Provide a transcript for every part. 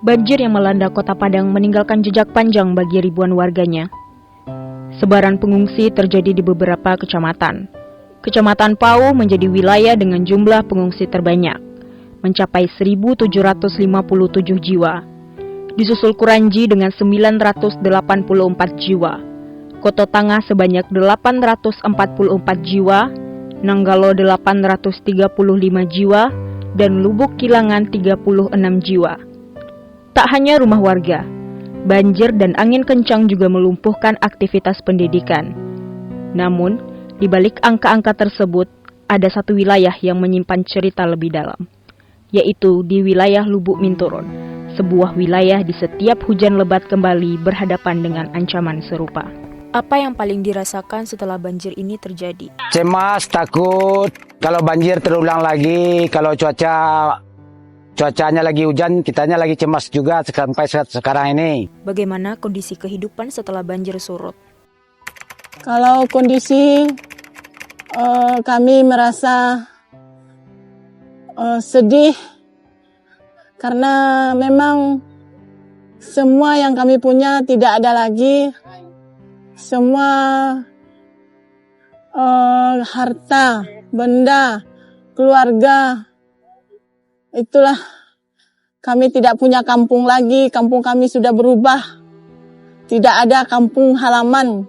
Banjir yang melanda Kota Padang meninggalkan jejak panjang bagi ribuan warganya. Sebaran pengungsi terjadi di beberapa kecamatan. Kecamatan Pau menjadi wilayah dengan jumlah pengungsi terbanyak, mencapai 1.757 jiwa. Disusul Kuranji dengan 984 jiwa, Koto Tangah sebanyak 844 jiwa, Nanggalo 835 jiwa, dan Lubuk Kilangan 36 jiwa. Tak hanya rumah warga, banjir dan angin kencang juga melumpuhkan aktivitas pendidikan. Namun, di balik angka-angka tersebut, ada satu wilayah yang menyimpan cerita lebih dalam, yaitu di wilayah Lubuk Minturun, sebuah wilayah di setiap hujan lebat kembali berhadapan dengan ancaman serupa. Apa yang paling dirasakan setelah banjir ini terjadi? Cemas, takut, kalau banjir terulang lagi, kalau cuacanya lagi hujan, kitanya lagi cemas juga sampai sekarang ini. Bagaimana kondisi kehidupan setelah banjir surut? Kalau kondisi kami merasa sedih karena memang semua yang kami punya tidak ada lagi. Semua harta, benda, keluarga, itulah kami tidak punya kampung lagi. Kampung kami sudah berubah. Tidak ada kampung halaman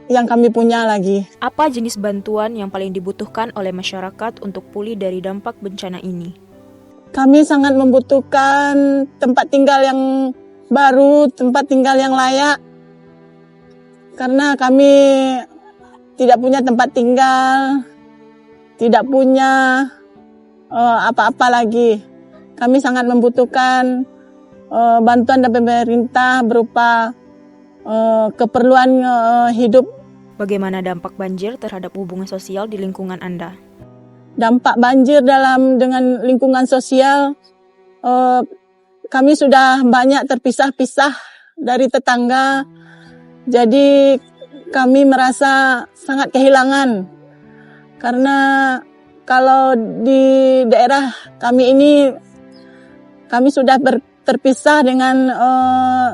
yang kami punya lagi. Apa jenis bantuan yang paling dibutuhkan oleh masyarakat untuk pulih dari dampak bencana ini? Kami sangat membutuhkan tempat tinggal yang baru, tempat tinggal yang layak. Karena kami tidak punya tempat tinggal, tidak punya apa-apa lagi. Kami sangat membutuhkan bantuan dari pemerintah berupa keperluan hidup. Bagaimana dampak banjir terhadap hubungan sosial di lingkungan Anda? Dampak banjir dengan lingkungan sosial, kami sudah banyak terpisah-pisah dari tetangga. Jadi kami merasa sangat kehilangan. Karena kalau di daerah kami ini, kami sudah terpisah dengan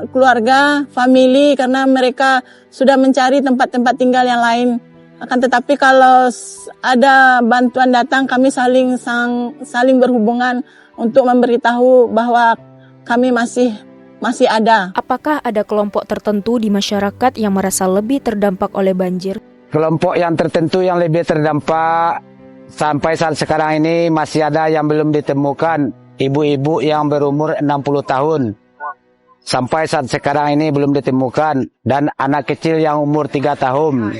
keluarga, famili, karena mereka sudah mencari tempat-tempat tinggal yang lain. Akan tetapi kalau ada bantuan datang, kami saling berhubungan untuk memberitahu bahwa kami masih ada. Apakah ada kelompok tertentu di masyarakat yang merasa lebih terdampak oleh banjir? Kelompok yang tertentu yang lebih terdampak sampai saat sekarang ini masih ada yang belum ditemukan. Ibu-ibu yang berumur 60 tahun. Sampai saat sekarang ini belum ditemukan. Dan anak kecil yang umur 3 tahun.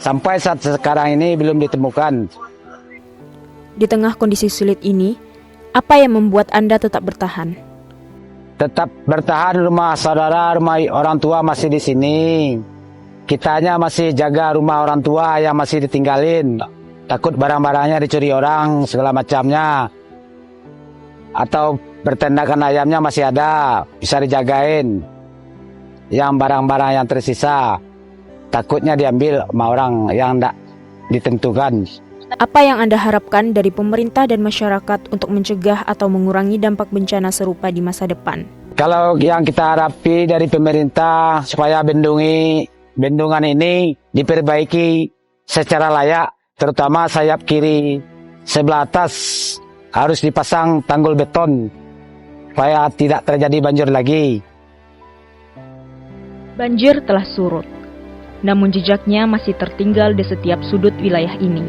Sampai saat sekarang ini belum ditemukan. Di tengah kondisi sulit ini, apa yang membuat Anda tetap bertahan? Tetap bertahan, rumah saudara, rumah orang tua masih di sini. Kitanya masih jaga rumah orang tua yang masih ditinggalin. Takut barang-barangnya dicuri orang, segala macamnya. Atau peternakan ayamnya masih ada, bisa dijagain. Yang barang-barang yang tersisa, takutnya diambil sama orang yang tidak ditentukan. Apa yang Anda harapkan dari pemerintah dan masyarakat untuk mencegah atau mengurangi dampak bencana serupa di masa depan? Kalau yang kita harapi dari pemerintah supaya bendungan ini diperbaiki secara layak, terutama sayap kiri sebelah atas harus dipasang tanggul beton supaya tidak terjadi banjir lagi. Banjir telah surut, namun jejaknya masih tertinggal di setiap sudut wilayah ini.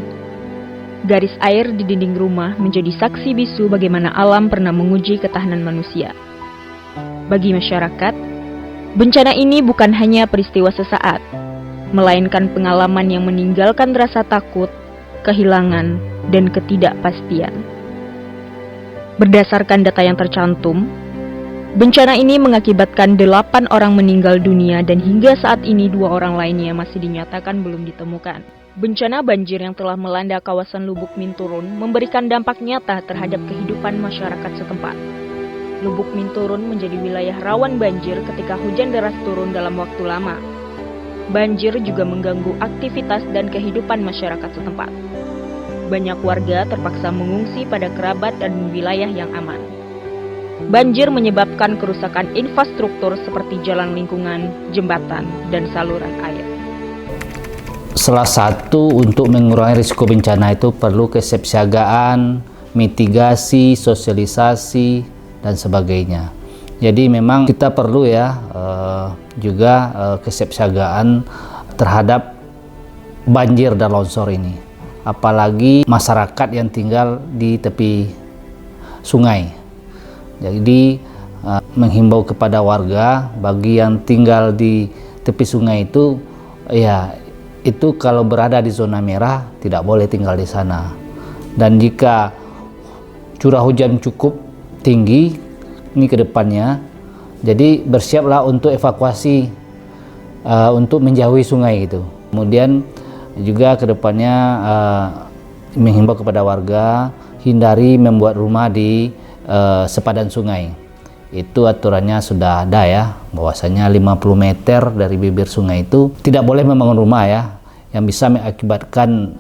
Garis air di dinding rumah menjadi saksi bisu bagaimana alam pernah menguji ketahanan manusia. Bagi masyarakat, bencana ini bukan hanya peristiwa sesaat, melainkan pengalaman yang meninggalkan rasa takut, kehilangan, dan ketidakpastian. Berdasarkan data yang tercantum, bencana ini mengakibatkan 8 orang meninggal dunia dan hingga saat ini 2 orang lainnya masih dinyatakan belum ditemukan. Bencana banjir yang telah melanda kawasan Lubuk Minturun memberikan dampak nyata terhadap kehidupan masyarakat setempat. Lubuk Minturun menjadi wilayah rawan banjir ketika hujan deras turun dalam waktu lama. Banjir juga mengganggu aktivitas dan kehidupan masyarakat setempat. banyak warga terpaksa mengungsi pada kerabat dan wilayah yang aman. Banjir menyebabkan kerusakan infrastruktur seperti jalan lingkungan, jembatan, dan saluran air. Salah satu untuk mengurangi risiko bencana itu perlu kesiapsiagaan, mitigasi, sosialisasi, dan sebagainya. Jadi memang kita perlu ya juga kesiapsiagaan terhadap banjir dan longsor ini. Apalagi masyarakat yang tinggal di tepi sungai. Jadi menghimbau kepada warga bagi yang tinggal di tepi sungai itu ya itu kalau berada di zona merah tidak boleh tinggal di sana. Dan jika curah hujan cukup tinggi ini ke depannya, jadi bersiaplah untuk evakuasi untuk menjauhi sungai itu. Kemudian juga ke depannya menghimbau kepada warga hindari membuat rumah di sepadan sungai. Itu aturannya sudah ada ya, bahwasanya 50 meter dari bibir sungai itu tidak boleh membangun rumah ya, yang bisa mengakibatkan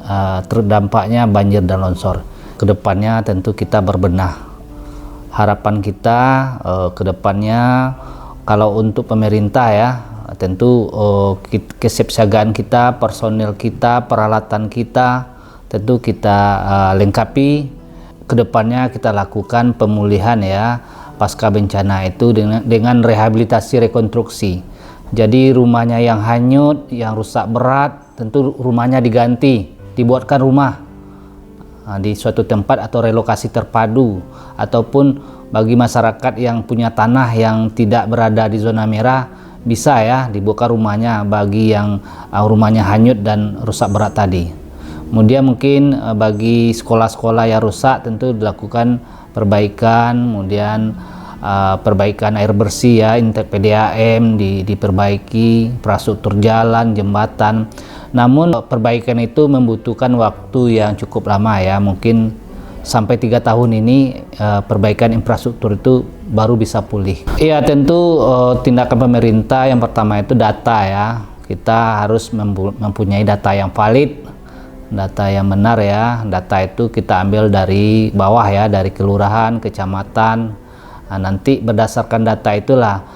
terdampaknya banjir dan longsor. Kedepannya tentu kita berbenah. Harapan kita kedepannya kalau untuk pemerintah ya, tentu kesiapsiagaan kita, personil kita, peralatan kita, tentu kita lengkapi. Kedepannya kita lakukan pemulihan ya pasca bencana itu dengan rehabilitasi rekonstruksi. Jadi rumahnya yang hanyut, yang rusak berat, tentu rumahnya diganti, dibuatkan rumah di suatu tempat atau relokasi terpadu, ataupun bagi masyarakat yang punya tanah yang tidak berada di zona merah bisa ya dibuka rumahnya bagi yang rumahnya hanyut dan rusak berat tadi. Kemudian mungkin bagi sekolah-sekolah yang rusak tentu dilakukan perbaikan, kemudian perbaikan air bersih ya, intake PDAM diperbaiki, infrastruktur jalan, jembatan. Namun perbaikan itu membutuhkan waktu yang cukup lama ya, mungkin sampai 3 tahun ini perbaikan infrastruktur itu baru bisa pulih. Iya tentu tindakan pemerintah yang pertama itu data ya, kita harus mempunyai data yang valid, data yang benar ya. Data itu kita ambil dari bawah ya, dari kelurahan, kecamatan. Nah, nanti berdasarkan data itulah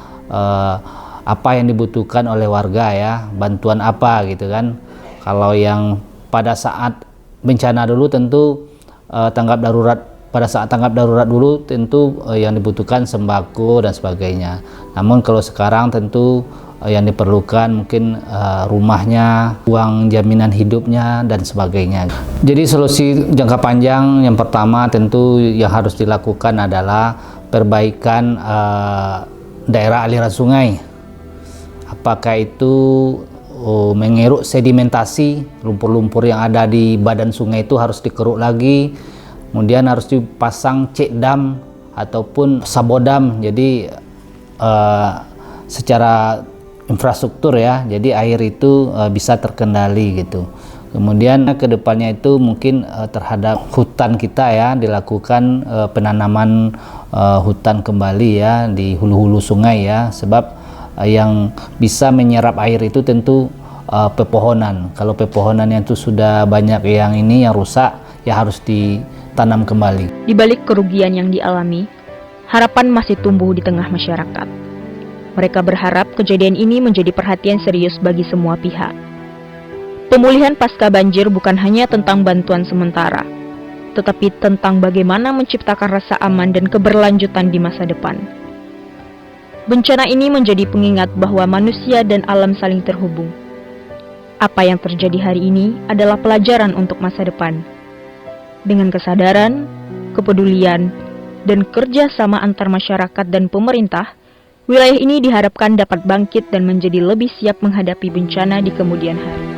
apa yang dibutuhkan oleh warga ya, bantuan apa gitu kan. Kalau yang pada saat bencana dulu tentu tanggap darurat, pada saat tanggap darurat dulu tentu yang dibutuhkan sembako dan sebagainya. Namun kalau sekarang tentu yang diperlukan mungkin rumahnya, uang jaminan hidupnya dan sebagainya. Jadi solusi jangka panjang yang pertama tentu yang harus dilakukan adalah perbaikan daerah aliran sungai. Apakah itu mengeruk sedimentasi, lumpur-lumpur yang ada di badan sungai itu harus dikeruk lagi, kemudian harus dipasang cek dam ataupun sabodam, jadi secara infrastruktur ya, jadi air itu bisa terkendali gitu. Kemudian kedepannya itu mungkin terhadap hutan kita ya, dilakukan penanaman hutan kembali ya di hulu-hulu sungai ya, sebab yang bisa menyerap air itu tentu pepohonan. Kalau pepohonan yang itu sudah banyak yang rusak ya harus ditanam kembali. Di balik kerugian yang dialami, harapan masih tumbuh di tengah masyarakat. Mereka berharap kejadian ini menjadi perhatian serius bagi semua pihak. Pemulihan pasca banjir bukan hanya tentang bantuan sementara, tetapi tentang bagaimana menciptakan rasa aman dan keberlanjutan di masa depan. Bencana ini menjadi pengingat bahwa manusia dan alam saling terhubung. Apa yang terjadi hari ini adalah pelajaran untuk masa depan. Dengan kesadaran, kepedulian, dan kerjasama antar masyarakat dan pemerintah, wilayah ini diharapkan dapat bangkit dan menjadi lebih siap menghadapi bencana di kemudian hari.